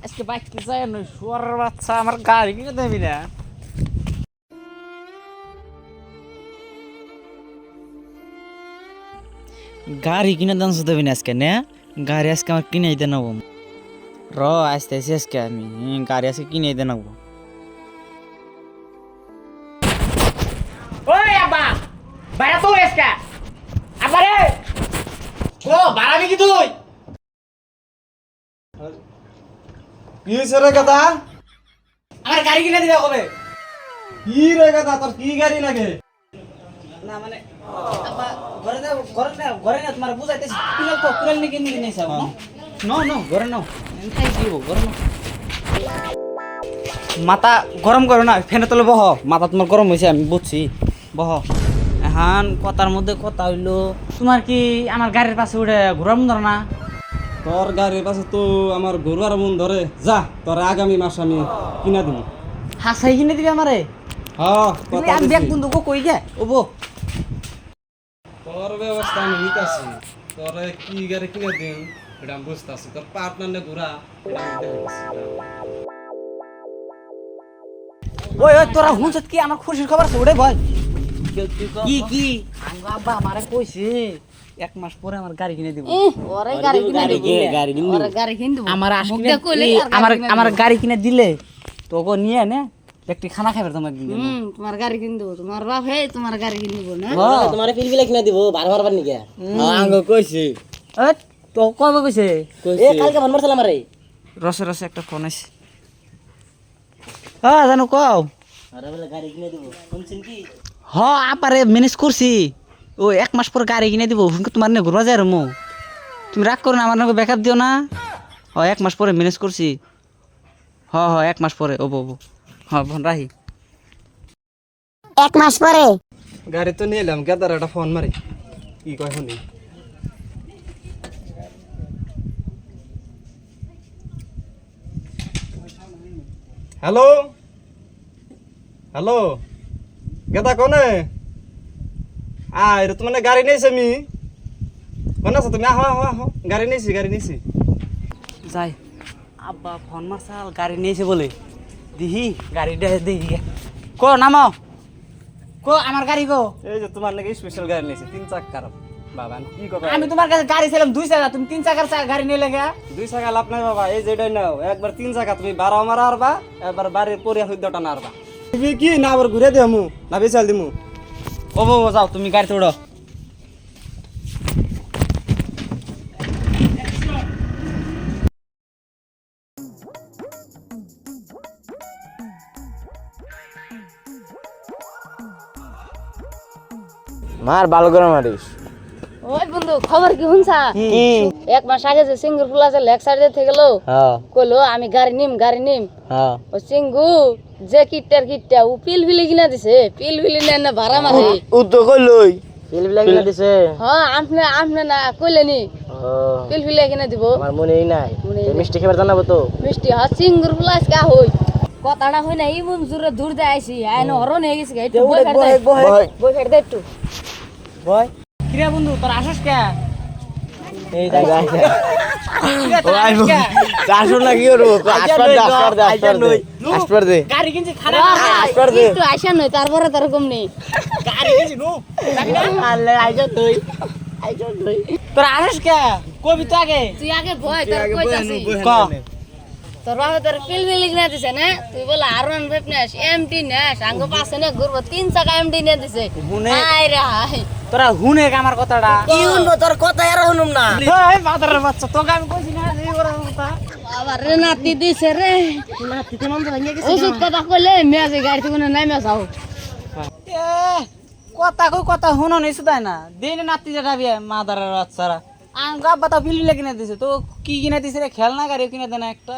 আজকে বাইকতে যায় না শুয়ারের বাচ্চা আমার গাড়ি কিনে দেবি না। গাড়ি কিনে দাম দেবি না আজকে না, গাড়ি আজকে আমার কিনে দিতে নেবো। আসতে আসি আজকে আমি গাড়ি আজকে কিনে দিতে নেবো। ওই আব্বা বাইরে তো আজকে আবারে ও বাড়াবি কি তুই? কি হয়েছে রে গাদা? আমার গাড়ি কিনে দিবে কবে? কি রে গাদা, তোর কি গাড়ি লাগে? না মানে আব্বা ঘরে না তোমার বুঝাইতেছি কুড়াল নিয়ে কিনে নিয়ে যাও না ঘরে নাও খাই দিব ঘরে নাও। মাথা গরম করো না, ফ্যানের তলে বহ। মাথা তোমার গরম হয়েছে আমি বুঝছি, বহ। এখন কথার মধ্যে কথা হইলো, তোমার কি আমার গাড়ির পাশে উঠে ঘোরার মন ধরে না? তোর গাড়ির পাশে তো আমার ঘুরবার মন ধরে। যা, তোর আগামী মাস আমি কিনা দিব। হাসাই কিনে দিবে আমারে? হ্যাঁ, কথা আমি ব্যাগ বন্ধু কই গে ও বো। তোর ব্যবস্থা আমি নিতেছি। তোরে কি গাড়ি কিনে দিন এটা আমি বুঝতেছি। তোর পার্টনার নে ঘুরা এটা আমি দেখতেছি। ওই ওই তোরা হুঁচত কি আমার খুশির খবর আছে ওরে ভাই? কি আব্বা আমারে কইছে 1 মাস পরে আমার গাড়ি কিনে দিব। ওরে গাড়ি কিনে দিব, ওরে গাড়ি কিনে দিব। আমার আমার গাড়ি কিনে দিলে তোকে নিয়ে নে একটি খানা খাইবার তোমার দিন। তোমার গাড়ি কিনে দিব, তোমার বাপ হে তোমার গাড়ি কিনে দিব না। তোমারে পিলপিলা কিনা দিব বারবার নিকে আঙ্গ কইছি এ তো কবে কইছে? এ কালকে ফোন মারছিলাম আরে রসে একটা ফোন আছে। হ্যাঁ জানো কও আরে বলে গাড়ি কিনে দিব শুনছেন কি? হ আপারে ম্যানেজ করছি। ও 1 মাস পর গাড়ি কিনে দিব, তোমার নিয়ে ঘুরবা যায় রমু। তুমি রাগ করো না, আমার নাকি ব্যাকআপ দিও না। 1 মাস পরে ম্যানেজ করছি। 1 মাস পরে ওবো বোন রাহি। 1 মাস পরে গাড়ি তো নিলাম, গাদার একটা ফোন মারি কি কয় শুনি। হ্যালো হ্যালো, গাদা কোনে? এটা তো মানে গাড়ি নিয়েছি আমি। কোনে আছো তুমি? আহো আহো আহো, গাড়ি নিয়েছি। যাই আব্বা ফোন মারছাল গাড়ি নিয়েছে বলে দিহি গাড়িটা দেখি কো নামো কো আমার গাড়ি কো। এই যে তোমার নাকি স্পেশাল গাড়ি নিয়েছি 3 চাকার। বাবা আমি কি কথা, আমি তোমার কাছে গাড়ি ছিলাম 2 চাকা, তুমি 3 চাকার গাড়ি নিয়ে লেগে। 2 চাকা লাভ নাই বাবা। এই যে এটাই নাও, একবার 3 চাকা তুমি 12 মারা আরবা, একবার বাড়ির পরিয়া হইদটা না আরবা। তুমি কি না আবার ঘুরে দিমু না বেচাল দিমু? ও যাও তুমি গাড়িতে উঠো। মার ভালো করে মারিস। ওই বন্ধু খবর কি শুনছা? 1 মাস আগে যে সিঙ্গুর ফুল আছে লেক সাইডে থেকে গেল, কইলো আমি গাড়ি নিম। ও সিঙ্গু যে কিটটা ও পিলপিলি কিনা দিছে, পিলপিলি না ভাড়া মারে। ও তো কইলই পিলপিলা কিনা দিছে। হ্যাঁ আপনি না কইলেনি পিলপিলি কিনা দিব। আমার মনেই নাই। মিষ্টি খাবার জানাবো তো? মিষ্টি হ্যাঁ সিঙ্গুর ফুল আজকে হই কথাটা হই না এই মন জুরে দূর দে আইছি আইন হরন হয়ে গেছে একটু বই ফের দে একটু বয় কিরে বন্ধু তোর আসস কে? এই দেখ আসো না কি করব? আসপার দে গাড়ি কিনছি খারাপ আসপার দে একটু আইসা নয় তারপরে তার কম নেই গাড়ি কিনছি নো আল্লাহ আইজা তুই তোর আসস কে? কবি তো আগে তুই আগে ভয় তোর কইতাছি ক তোর বাবা তোর পিলপিলি কিনা দিছে না, তুই বলে আরন ভেপ নেস এমটি নেস আঙ্গ পাশে না ঘুরবো 3 চাকা এমটি নিয়ে দিছে। হাই রে হাই তোরা হুনে আমার কথাটা কি শুনবো? তোর কথা আর শুনুম না। এই মাদারের বাচ্চা তোকে আমি কইছি না এই ওর কথা। বাবা রে নাতি দিছে রে নাতি তো মন ভাঙিয়ে গেছে। ওষুধ কথা কইলে মেয়ে গাড়ি থেকে নামে যাও। কথা শুনো নিছু তাই না দিন নাতি যেটা বিয়ে মাদারের বাচ্চারা আঙ্গা বাতা ফিলি কিনে দিছে তো কি কিনে দিছে রে? খেলনা গাড়ি কিনে দেয় না একটা।